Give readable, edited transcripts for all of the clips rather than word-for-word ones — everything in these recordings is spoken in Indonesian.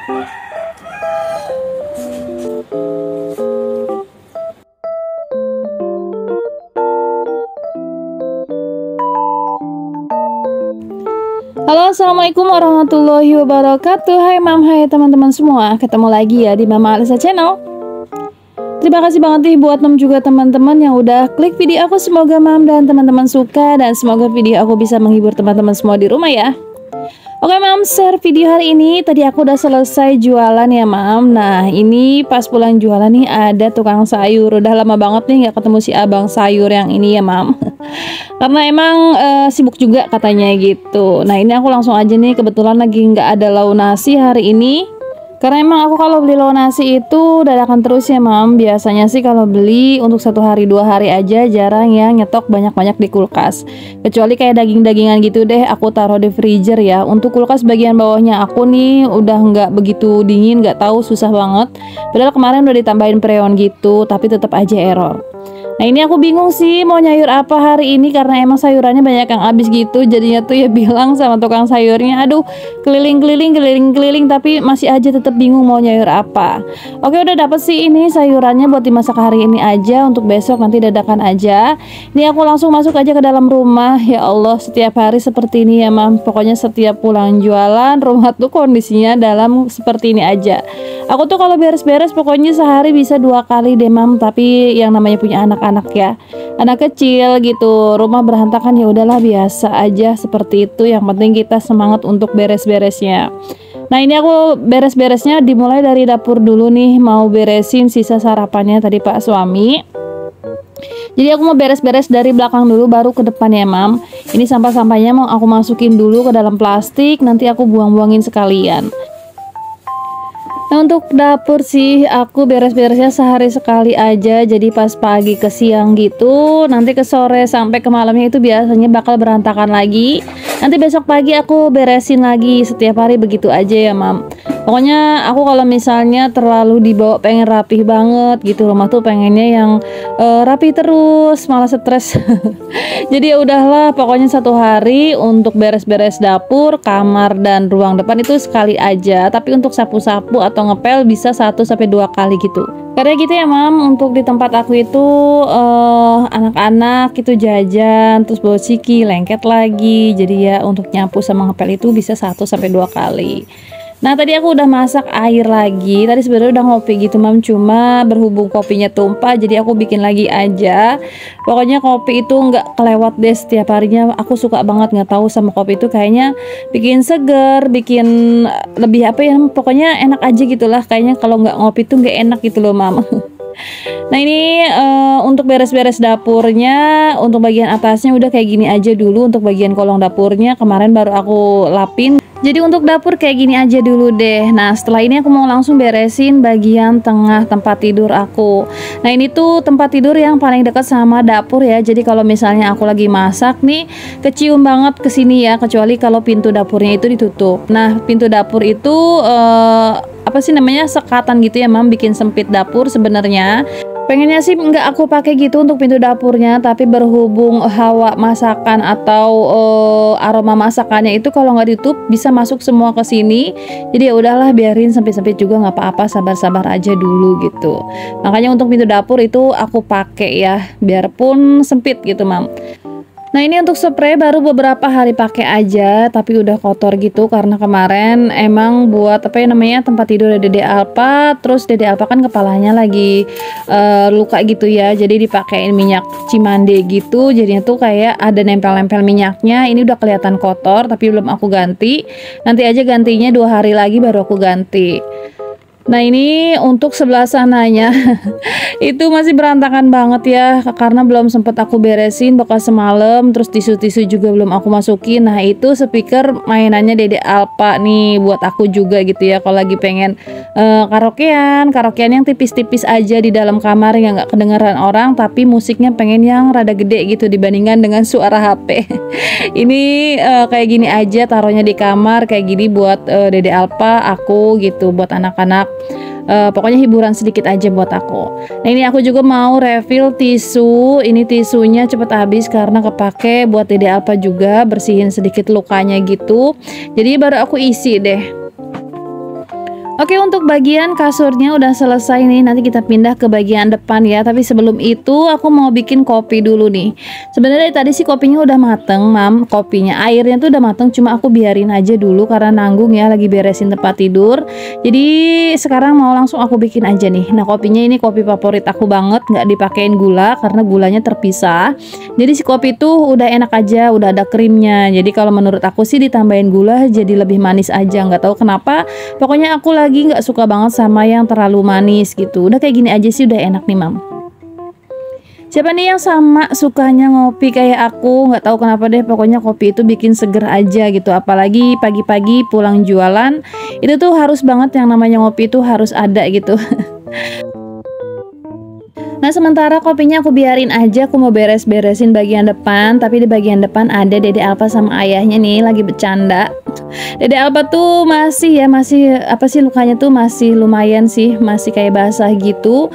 Halo, assalamualaikum warahmatullahi wabarakatuh. Hai mam, hai teman-teman semua. Ketemu lagi ya di Mama Alisa Channel. Terima kasih banget nih buat mam juga teman-teman yang udah klik video aku. Semoga mam dan teman-teman suka dan semoga video aku bisa menghibur teman-teman semua di rumah ya. Oke mam, share video hari ini. Tadi aku udah selesai jualan ya mam. Nah ini pas pulang jualan nih ada tukang sayur. Udah lama banget nih gak ketemu si abang sayur yang ini ya mam. Karena emang sibuk juga katanya gitu. Nah ini aku langsung aja nih, kebetulan lagi nggak ada lauk nasi hari ini. Karena emang aku kalau beli lauk nasi itu dadakan terus ya mam. Biasanya sih kalau beli untuk 1 hari 2 hari aja, jarang ya nyetok banyak-banyak di kulkas. Kecuali kayak daging-dagingan gitu deh aku taruh di freezer ya. Untuk kulkas bagian bawahnya aku nih udah nggak begitu dingin, nggak tahu susah banget. Padahal kemarin udah ditambahin freon gitu, tapi tetap aja error. Nah ini aku bingung sih mau nyayur apa hari ini karena emang sayurannya banyak yang habis gitu. Jadinya tuh ya bilang sama tukang sayurnya, aduh keliling-keliling tapi masih aja tetap bingung mau nyayur apa. Oke udah dapet sih ini sayurannya buat dimasak hari ini aja, untuk besok nanti dadakan aja. Ini aku langsung masuk aja ke dalam rumah. Ya Allah, setiap hari seperti ini ya mam. Pokoknya setiap pulang jualan rumah tuh kondisinya dalam seperti ini aja. Aku tuh kalau beres-beres pokoknya sehari bisa 2 kali deh mam. Tapi yang namanya punya anak ya, anak kecil gitu, rumah berantakan ya udahlah biasa aja seperti itu. Yang penting kita semangat untuk beres-beresnya. Nah ini aku beres-beresnya dimulai dari dapur dulu nih, mau beresin sisa sarapannya tadi pak suami. Jadi aku mau beres-beres dari belakang dulu baru ke depan ya mam. Ini sampah-sampahnya mau aku masukin dulu ke dalam plastik, nanti aku buang-buangin sekalian. Nah untuk dapur sih aku beres-beresnya sehari sekali aja. Jadi pas pagi ke siang gitu, nanti ke sore sampai ke malamnya itu biasanya bakal berantakan lagi. Nanti besok pagi aku beresin lagi, setiap hari begitu aja ya mam. Pokoknya aku kalau misalnya terlalu dibawa pengen rapih banget gitu, rumah tuh pengennya yang rapi terus, malah stres. Jadi ya udahlah, pokoknya 1 hari untuk beres-beres dapur, kamar dan ruang depan itu sekali aja. Tapi untuk sapu-sapu atau ngepel bisa 1-2 kali gitu. Karena gitu ya mam, untuk di tempat aku itu anak-anak itu jajan terus bawa ciki, lengket lagi. Jadi ya untuk nyapu sama ngepel itu bisa 1-2 kali. Nah tadi aku udah masak air lagi. Tadi sebenarnya udah ngopi gitu mam, cuma berhubung kopinya tumpah jadi aku bikin lagi aja. Pokoknya kopi itu nggak kelewat deh setiap harinya. Aku suka banget, nggak tahu sama kopi itu kayaknya bikin seger, bikin lebih apa ya, pokoknya enak aja gitulah. Kayaknya kalau nggak ngopi tuh nggak enak gitu loh mam. Nah ini untuk beres-beres dapurnya, untuk bagian atasnya udah kayak gini aja dulu. Untuk bagian kolong dapurnya kemarin baru aku lapin. Jadi untuk dapur kayak gini aja dulu deh. Nah setelah ini aku mau langsung beresin bagian tengah tempat tidur aku. Nah ini tuh tempat tidur yang paling dekat sama dapur ya. Jadi kalau misalnya aku lagi masak nih, kecium banget ke sini ya. Kecuali kalau pintu dapurnya itu ditutup. Nah pintu dapur itu apa sih namanya, sekatan gitu ya mam, bikin sempit dapur sebenarnya. Pengennya sih nggak aku pakai gitu untuk pintu dapurnya, tapi berhubung hawa masakan atau aroma masakannya itu kalau nggak ditutup bisa masuk semua ke sini. Jadi ya udahlah biarin sempit-sempit juga nggak apa-apa, sabar-sabar aja dulu gitu. Makanya untuk pintu dapur itu aku pakai ya, biarpun sempit gitu mam. Nah ini untuk spray baru beberapa hari pakai aja, tapi udah kotor gitu karena kemarin emang buat apa ya namanya, tempat tidur Dede Alpa. Terus Dede Alpa kan kepalanya lagi luka gitu ya, jadi dipakein minyak cimande gitu. Jadinya tuh kayak ada nempel-nempel minyaknya. Ini udah kelihatan kotor tapi belum aku ganti. Nanti aja gantinya 2 hari lagi baru aku ganti. Nah ini untuk sebelah sananya itu masih berantakan banget ya, karena belum sempet aku beresin bekas semalam. Terus tisu-tisu juga belum aku masukin. Nah itu speaker mainannya Dede Alpa nih buat aku juga gitu ya, kalau lagi pengen karaokean yang tipis-tipis aja di dalam kamar yang nggak kedengeran orang, tapi musiknya pengen yang rada gede gitu dibandingkan dengan suara HP. Ini kayak gini aja taruhnya di kamar kayak gini buat Dede Alpa, aku gitu, buat anak-anak. Pokoknya hiburan sedikit aja buat aku. Nah ini aku juga mau refill tisu. Ini tisunya cepet habis karena kepake buat Dede Alpa juga, bersihin sedikit lukanya gitu. Jadi baru aku isi deh. Oke, untuk bagian kasurnya udah selesai nih. Nanti kita pindah ke bagian depan ya. Tapi sebelum itu aku mau bikin kopi dulu nih. Sebenarnya tadi sih kopinya udah mateng, Mam. Kopinya, airnya tuh udah mateng, cuma aku biarin aja dulu karena nanggung ya, lagi beresin tempat tidur. Jadi sekarang mau langsung aku bikin aja nih. Nah, kopinya ini kopi favorit aku banget, nggak dipakein gula karena gulanya terpisah. Jadi si kopi tuh udah enak aja, udah ada krimnya. Jadi kalau menurut aku sih ditambahin gula jadi lebih manis aja. Nggak tahu kenapa. Pokoknya aku lagi nggak suka banget sama yang terlalu manis gitu. Udah kayak gini aja sih udah enak nih, Mam. Siapa nih yang sama sukanya ngopi kayak aku? Nggak tahu kenapa deh, pokoknya kopi itu bikin seger aja gitu. Apalagi pagi-pagi pulang jualan, itu tuh harus banget yang namanya ngopi itu harus ada gitu. Nah, sementara kopinya aku biarin aja, aku mau beres-beresin bagian depan. Tapi di bagian depan ada Dede Alfa sama ayahnya nih lagi bercanda. Dede Alfa tuh masih apa sih, lukanya tuh masih lumayan sih, masih kayak basah gitu.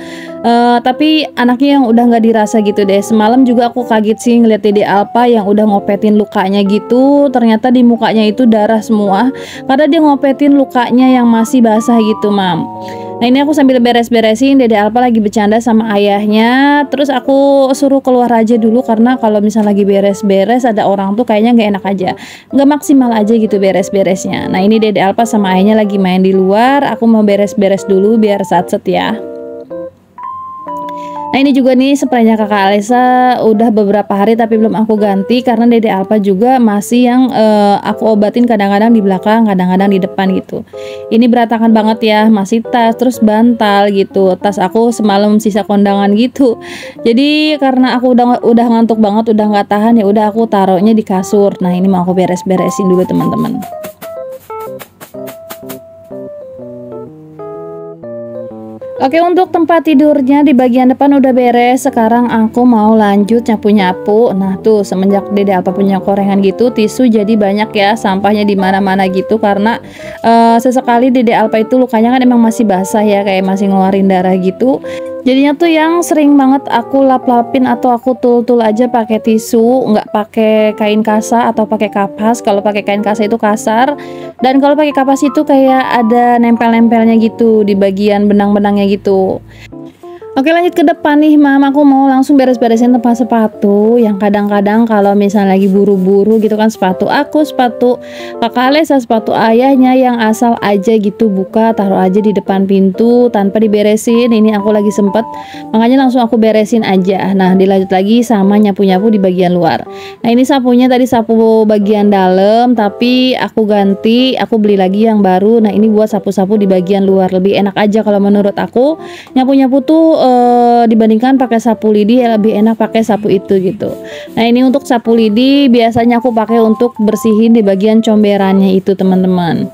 Tapi anaknya yang udah nggak dirasa gitu deh. Semalam juga aku kaget sih ngeliat Dede Alfa yang udah ngopetin lukanya gitu. Ternyata di mukanya itu darah semua karena dia ngopetin lukanya yang masih basah gitu, Mam. Nah, ini aku sambil beres-beresin, Dede Alfa lagi bercanda sama ayahnya. Terus aku suruh keluar aja dulu karena kalau misalnya lagi beres-beres ada orang tuh kayaknya nggak enak aja, nggak maksimal aja gitu beres-beresnya. Nah, ini Dede Alfa sama ayahnya lagi main di luar. Aku mau beres-beres dulu biar satset ya. Nah, ini juga nih spraynya kakak Alesa udah beberapa hari tapi belum aku ganti karena Dede Alfa juga masih yang aku obatin kadang-kadang di belakang, kadang-kadang di depan gitu. Ini berantakan banget ya, masih tas, terus bantal gitu. Tas aku semalam sisa kondangan gitu. Jadi karena aku udah ngantuk banget, udah nggak tahan ya udah aku taruhnya di kasur. Nah, ini mau aku beres-beresin dulu teman-teman. Oke, untuk tempat tidurnya di bagian depan udah beres. Sekarang aku mau lanjut nyapu-nyapu. Nah, tuh semenjak Dede Alfa punya korengan gitu, tisu jadi banyak ya, sampahnya di mana-mana gitu karena sesekali Dede Alfa itu lukanya kan emang masih basah ya, kayak masih ngeluarin darah gitu. Jadinya tuh yang sering banget aku lap-lapin atau aku tul-tul aja pakai tisu, nggak pakai kain kasa atau pakai kapas. Kalau pakai kain kasa itu kasar, dan kalau pakai kapas itu kayak ada nempel-nempelnya gitu di bagian benang-benangnya gitu. Oke, lanjut ke depan nih, Mam. Aku mau langsung beres-beresin tempat sepatu yang kadang-kadang kalau misalnya lagi buru-buru gitu kan, sepatu aku, sepatu kakak Alesa, sepatu ayahnya yang asal aja gitu buka, taruh aja di depan pintu tanpa diberesin. Ini aku lagi sempet, makanya langsung aku beresin aja. Nah, dilanjut lagi sama nyapu-nyapu di bagian luar. Nah, ini sapunya tadi sapu bagian dalam, tapi aku ganti, aku beli lagi yang baru. Nah, ini buat sapu-sapu di bagian luar, lebih enak aja kalau menurut aku. Nyapu-nyapu tuh dibandingkan pakai sapu lidi ya lebih enak pakai sapu itu gitu. Nah, ini untuk sapu lidi biasanya aku pakai untuk bersihin di bagian comberannya itu teman-teman.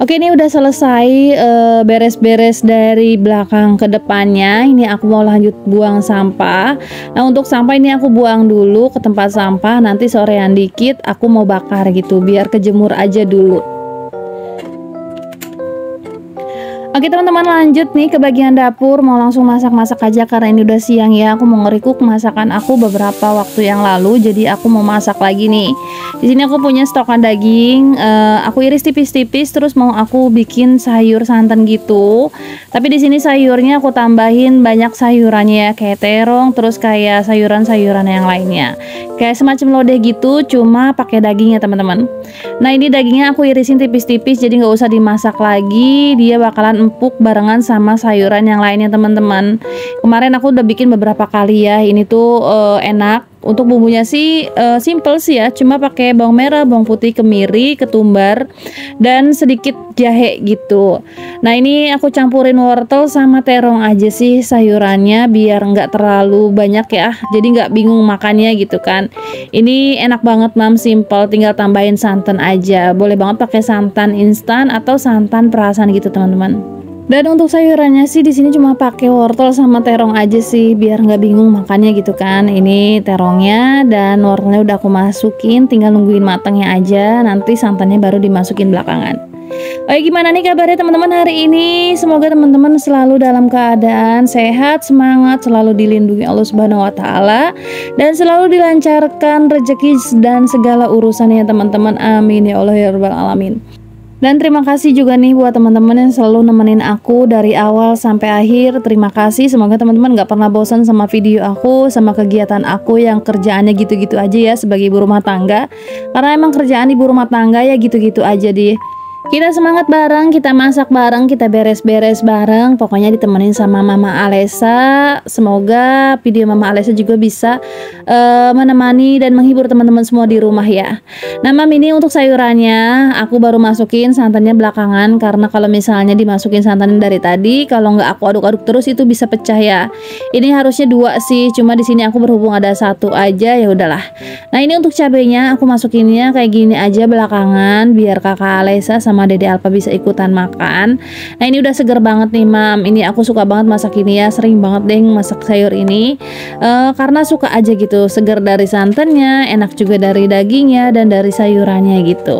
Oke, ini udah selesai beres-beres dari belakang ke depannya. Ini aku mau lanjut buang sampah. Nah, untuk sampah ini aku buang dulu ke tempat sampah. Nanti sorean dikit aku mau bakar gitu biar kejemur aja dulu. Oke teman-teman, lanjut nih ke bagian dapur. Mau langsung masak-masak aja karena ini udah siang ya. Aku mau nge-recook masakan aku beberapa waktu yang lalu, jadi aku mau masak lagi nih. Di sini aku punya stokan daging, aku iris tipis-tipis, terus mau aku bikin sayur santan gitu. Tapi di sini sayurnya aku tambahin banyak sayurannya ya, kayak terong, terus kayak sayuran-sayuran yang lainnya. Kayak semacam lodeh gitu, cuma pakai dagingnya teman-teman. Nah, ini dagingnya aku irisin tipis-tipis, jadi nggak usah dimasak lagi. Dia bakalan empuk barengan sama sayuran yang lainnya teman-teman. Kemarin aku udah bikin beberapa kali ya. Ini tuh enak. Untuk bumbunya sih simple sih ya, cuma pakai bawang merah, bawang putih, kemiri, ketumbar, dan sedikit jahe gitu. Nah, ini aku campurin wortel sama terong aja sih sayurannya biar nggak terlalu banyak ya, jadi nggak bingung makannya gitu kan. Ini enak banget, Mam, simple, tinggal tambahin santan aja. Boleh banget pakai santan instan atau santan perasan gitu teman-teman. Dan untuk sayurannya sih di sini cuma pakai wortel sama terong aja sih biar nggak bingung makannya gitu kan. Ini terongnya dan wortelnya udah aku masukin, tinggal nungguin matangnya aja. Nanti santannya baru dimasukin belakangan. Oke, gimana nih kabarnya teman-teman hari ini? Semoga teman-teman selalu dalam keadaan sehat, semangat, selalu dilindungi Allah Subhanahu wa taala dan selalu dilancarkan rezeki dan segala urusannya teman-teman. Amin ya Allah ya rabbal alamin. Dan terima kasih juga nih buat teman-teman yang selalu nemenin aku dari awal sampai akhir. Terima kasih, semoga teman-teman gak pernah bosan sama video aku, sama kegiatan aku yang kerjaannya gitu-gitu aja ya sebagai ibu rumah tangga. Karena emang kerjaan ibu rumah tangga ya gitu-gitu aja deh. Kita semangat bareng, kita masak bareng, kita beres-beres bareng. Pokoknya ditemenin sama Mama Alesa. Semoga video Mama Alesa juga bisa menemani dan menghibur teman-teman semua di rumah ya. Nah Mam, ini untuk sayurannya aku baru masukin santannya belakangan. Karena kalau misalnya dimasukin santannya dari tadi, kalau nggak aku aduk-aduk terus itu bisa pecah ya. Ini harusnya 2 sih, cuma di sini aku berhubung ada 1 aja, ya udahlah. Nah ini untuk cabenya aku masukinnya kayak gini aja belakangan biar kakak Alesa sama Dede Alpa bisa ikutan makan. Nah ini udah seger banget nih Mam. Ini aku suka banget masak ini ya, sering banget deh masak sayur ini karena suka aja gitu, seger dari santannya, enak juga dari dagingnya dan dari sayurannya gitu.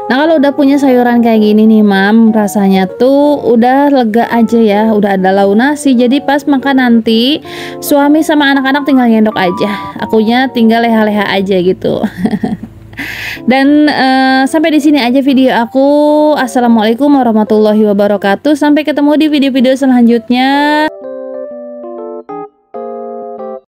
Nah kalau udah punya sayuran kayak gini nih Mam, rasanya tuh udah lega aja ya, udah ada lauk nasi. Jadi pas makan nanti suami sama anak-anak tinggal nyendok aja, akunya tinggal leha-leha aja gitu. Dan sampai di sini aja video aku. Assalamualaikum warahmatullahi wabarakatuh. Sampai ketemu di video-video selanjutnya.